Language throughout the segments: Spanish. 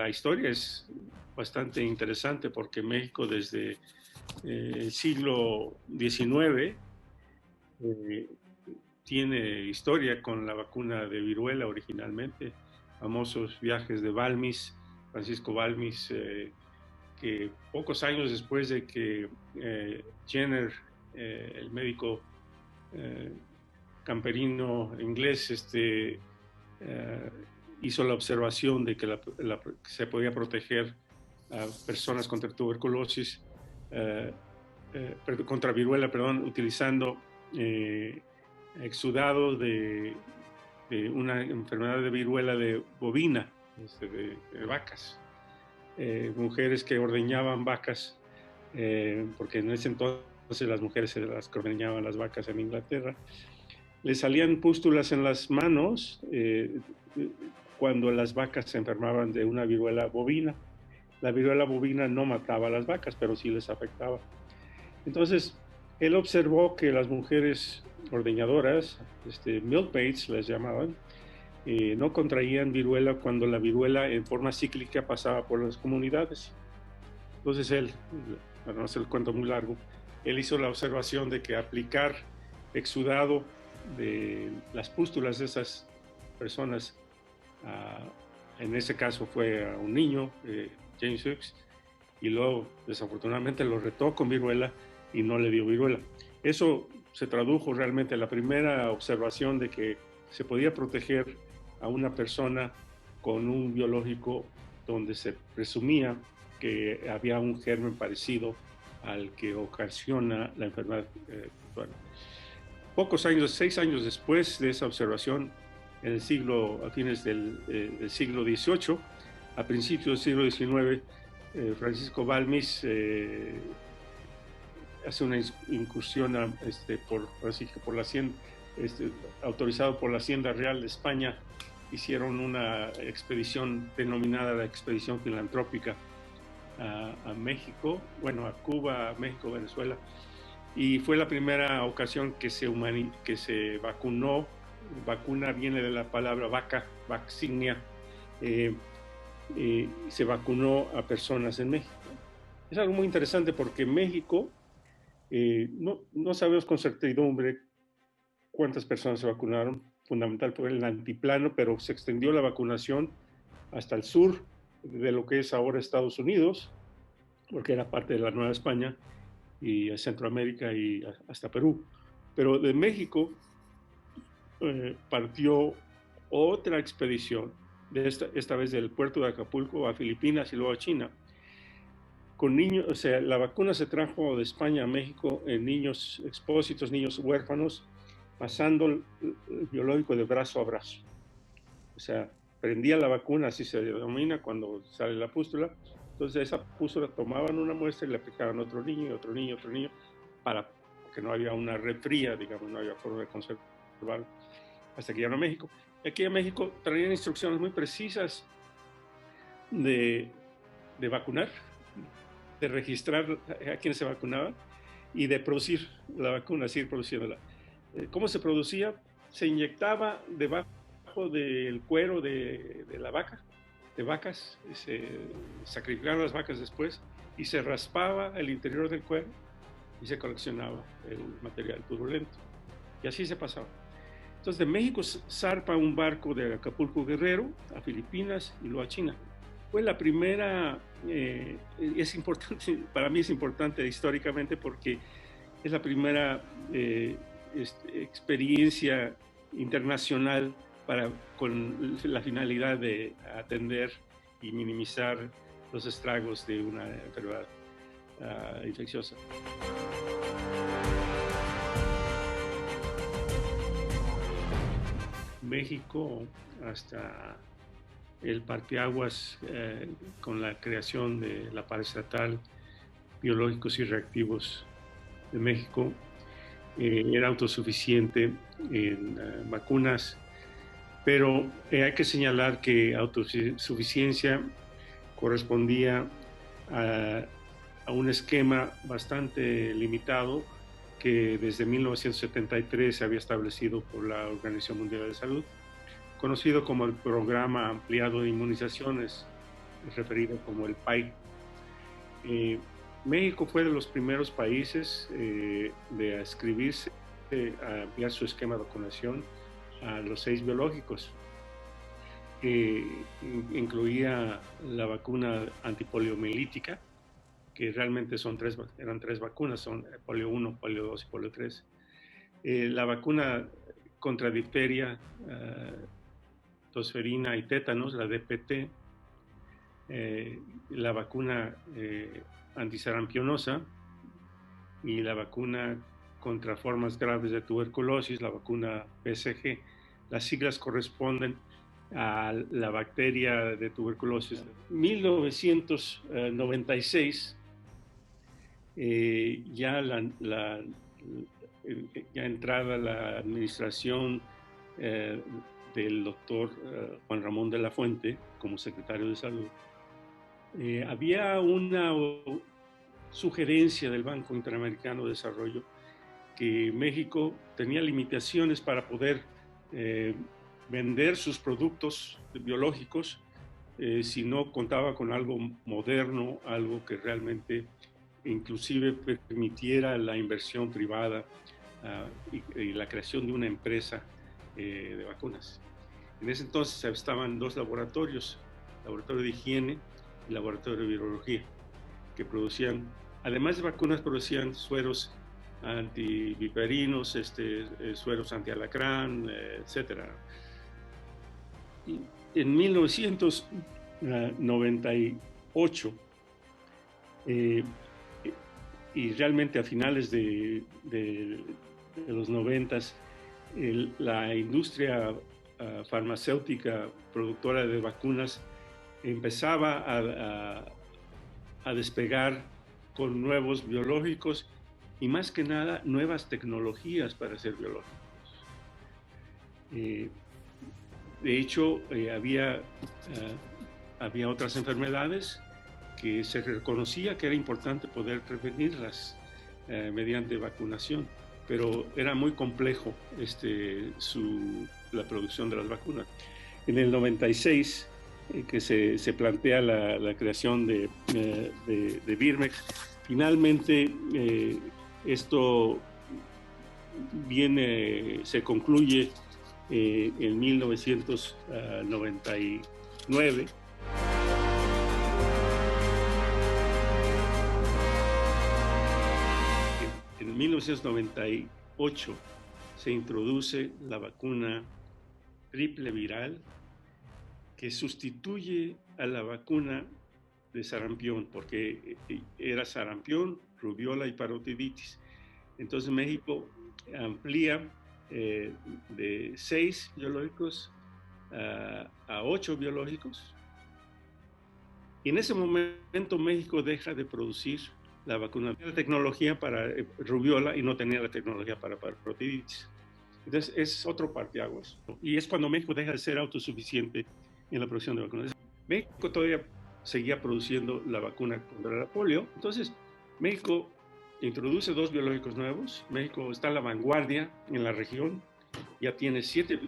la historia es bastante interesante porque México desde el siglo XIX tiene historia con la vacuna de viruela originalmente, famosos viajes de Balmis, Francisco Balmis, que pocos años después de que Jenner, el médico camperino inglés, hizo la observación de que se podía proteger a personas contra tuberculosis, contra viruela, perdón, utilizando exudado de una enfermedad de viruela de bovina, de vacas. Mujeres que ordeñaban vacas, porque en ese entonces las mujeres eran las que ordeñaban las vacas en Inglaterra, le salían pústulas en las manos cuando las vacas se enfermaban de una viruela bovina. La viruela bovina no mataba a las vacas, pero sí les afectaba. Entonces, él observó que las mujeres ordeñadoras, milkmaids les llamaban, no contraían viruela cuando la viruela en forma cíclica pasaba por las comunidades. Entonces él, para no hacer el cuento muy largo, él hizo la observación de que aplicar exudado de las pústulas de esas personas, en ese caso fue a un niño, James Hughes, y luego desafortunadamente lo retó con viruela y no le dio viruela. Eso se tradujo realmente en la primera observación de que se podía proteger a una persona con un biológico donde se presumía que había un germen parecido al que ocasiona la enfermedad actual. Pocos años, 6 años después de esa observación, a fines del siglo XVIII, a principios del siglo XIX, Francisco Balmis hace una incursión por la Hacienda, autorizado por la Hacienda Real de España. Hicieron una expedición denominada la Expedición Filantrópica a México, bueno, a Cuba, a México, Venezuela, y fue la primera ocasión que se vacunó. Vacuna viene de la palabra vaca, vaccinia. Se vacunó a personas en México. Es algo muy interesante porque México, no sabemos con certidumbre cuántas personas se vacunaron. Fundamental fue el altiplano, pero se extendió la vacunación hasta el sur de lo que es ahora Estados Unidos, porque era parte de la Nueva España, y Centroamérica y hasta Perú. Pero de México partió otra expedición, esta vez del puerto de Acapulco a Filipinas y luego a China, con niños. O sea, la vacuna se trajo de España a México en niños expósitos, niños huérfanos, pasando el biológico de brazo a brazo. O sea, prendía la vacuna, así se denomina cuando sale la pústula. Entonces esa pústula tomaban una muestra y le aplicaban a otro niño, otro niño, otro niño, porque no había una red fría, digamos, no había forma de conservarlo, hasta que llegaron a México. Y aquí a México traían instrucciones muy precisas de vacunar, de registrar a quienes se vacunaban y de producir la vacuna, seguir produciéndola. ¿Cómo se producía? Se inyectaba debajo del cuero de la vaca, de vacas, se sacrificaban las vacas después y se raspaba el interior del cuero y se coleccionaba el material purulento. Y así se pasaba. Entonces de México zarpa un barco de Acapulco Guerrero a Filipinas y luego a China. Fue la primera, es importante, para mí es importante históricamente porque es la primera experiencia internacional con la finalidad de atender y minimizar los estragos de una enfermedad infecciosa. México, hasta el parteaguas con la creación de la paraestatal Biológicos y Reactivos de México, era autosuficiente en vacunas, pero hay que señalar que autosuficiencia correspondía a un esquema bastante limitado que desde 1973 se había establecido por la Organización Mundial de Salud, conocido como el Programa Ampliado de Inmunizaciones referido como el PAI. México fue de los primeros países de inscribirse a enviar su esquema de vacunación a los 6 biológicos, que incluía la vacuna antipoliomielítica, que realmente eran 3 vacunas, son polio 1, polio 2 y polio 3. La vacuna contra difteria, tosferina y tétanos, la DPT, la vacuna antisarampionosa y la vacuna contra formas graves de tuberculosis, la vacuna BCG. Las siglas corresponden a la bacteria de tuberculosis. En 1996, ya entrada la administración del doctor Juan Ramón de la Fuente como secretario de Salud, había una sugerencia del Banco Interamericano de Desarrollo que México tenía limitaciones para poder vender sus productos biológicos si no contaba con algo moderno, algo que realmente inclusive permitiera la inversión privada y la creación de una empresa de vacunas. En ese entonces estaban 2 laboratorios, laboratorio de higiene y laboratorio de virología, que producían, además de vacunas, producían sueros antiviperinos, sueros antialacrán, etc. Y en 1998, y realmente a finales de los 90s, la industria farmacéutica productora de vacunas empezaba a despegar con nuevos biológicos y más que nada nuevas tecnologías para hacer biológicos. De hecho, había otras enfermedades que se reconocía que era importante poder prevenirlas mediante vacunación, pero era muy complejo la producción de las vacunas. En el 96, que se plantea la creación de Birmex, finalmente esto se concluye en 1999. En 1998 se introduce la vacuna triple viral que sustituye a la vacuna de sarampión, porque era sarampión, rubiola y parotiditis. Entonces México amplía de 6 biológicos a 8 biológicos. Y en ese momento México deja de producir la vacuna. Tenía la tecnología para rubiola y no tenía la tecnología para parotiditis. Entonces es otro parteaguas. Y es cuando México deja de ser autosuficiente en la producción de vacunas. México todavía seguía produciendo la vacuna contra la polio. Entonces México introduce 2 biológicos nuevos. México está a la vanguardia en la región. Ya tiene 7,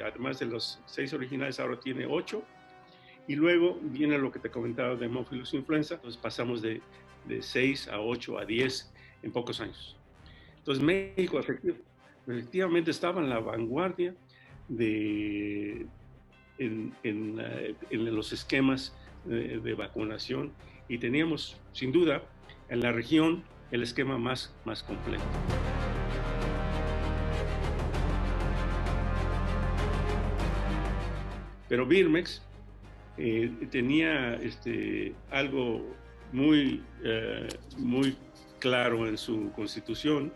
además de los 6 originales, ahora tiene 8. Y luego viene lo que te comentaba de Haemophilus influenza. Entonces pasamos de 6 a 8 a 10 en pocos años. Entonces México efectivamente estaba en la vanguardia en los esquemas de vacunación y teníamos sin duda en la región el esquema más completo. Pero Birmex tenía algo muy claro en su constitución,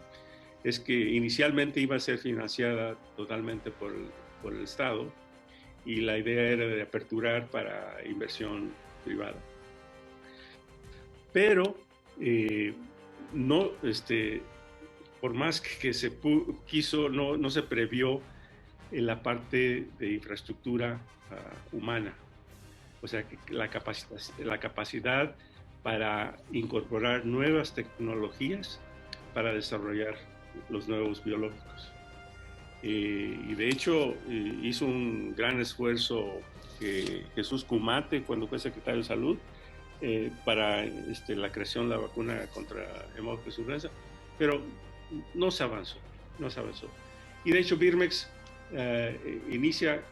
es que inicialmente iba a ser financiada totalmente por el Estado y la idea era de aperturar para inversión privada. Pero no, por más que se quiso, no se previó en la parte de infraestructura humana. O sea, que la capacidad para incorporar nuevas tecnologías para desarrollar los nuevos biológicos. y de hecho hizo un gran esfuerzo Jesús Cumate cuando fue secretario de Salud para la creación de la vacuna contra hemófilos influenza, pero no se avanzó, no se avanzó. Y de hecho Birmex inicia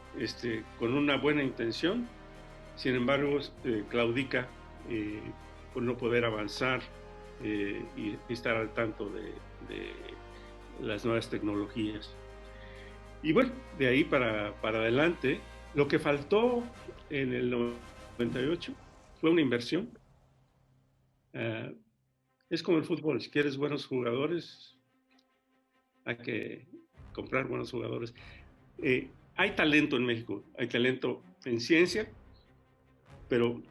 con una buena intención, sin embargo claudica por no poder avanzar y estar al tanto de las nuevas tecnologías. Y bueno, de ahí para adelante, lo que faltó en el 98 fue una inversión. Es como el fútbol, si quieres buenos jugadores, hay que comprar buenos jugadores. Hay talento en México, hay talento en ciencia, pero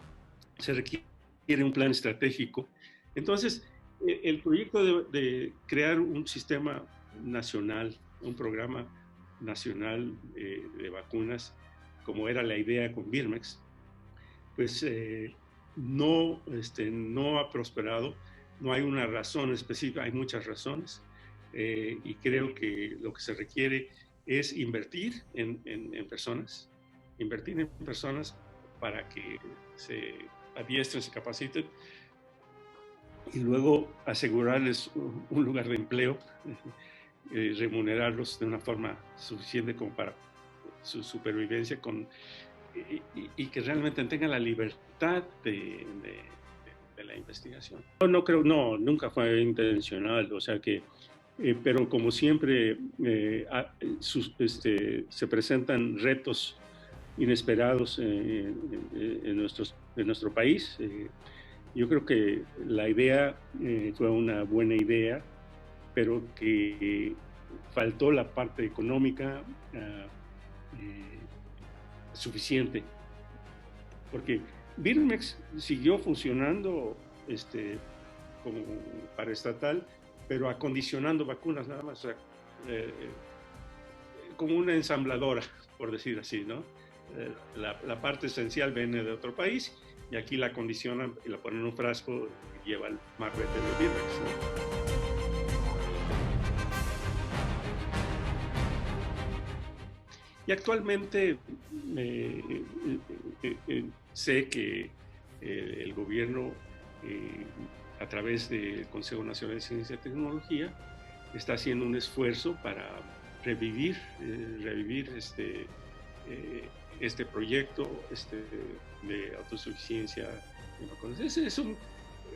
se requiere un plan estratégico. Entonces, el proyecto de crear un sistema nacional, un programa nacional de vacunas, como era la idea con Birmex, pues no ha prosperado. No hay una razón específica, hay muchas razones, y creo que lo que se requiere es invertir en personas, para que se adiestren, se capaciten, y luego asegurarles un lugar de empleo, remunerarlos de una forma suficiente como para su supervivencia y que realmente tengan la libertad de la investigación. No creo, no, nunca fue intencional, o sea que, pero como siempre se presentan retos inesperados en nuestro país. Yo creo que la idea fue una buena idea, pero que faltó la parte económica suficiente, porque Birmex siguió funcionando como paraestatal, pero acondicionando vacunas nada más, o sea, como una ensambladora, por decir así, ¿no? La parte esencial viene de otro país y aquí la acondicionan y la ponen en un frasco y lleva el marbete de Birmex, ¿no? Y actualmente sé que el gobierno, a través del Consejo Nacional de Ciencia y Tecnología, está haciendo un esfuerzo para revivir este proyecto de autosuficiencia en vacunas.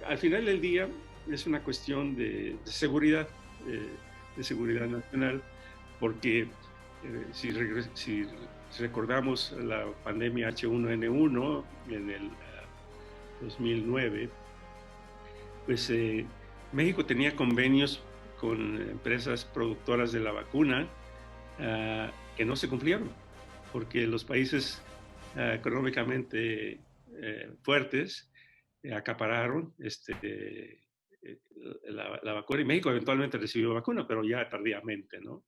Al final del día es una cuestión de seguridad nacional, porque si recordamos la pandemia H1N1 en el 2009, pues México tenía convenios con empresas productoras de la vacuna que no se cumplieron, porque los países económicamente fuertes acapararon la vacuna, y México eventualmente recibió vacuna, pero ya tardíamente, ¿no?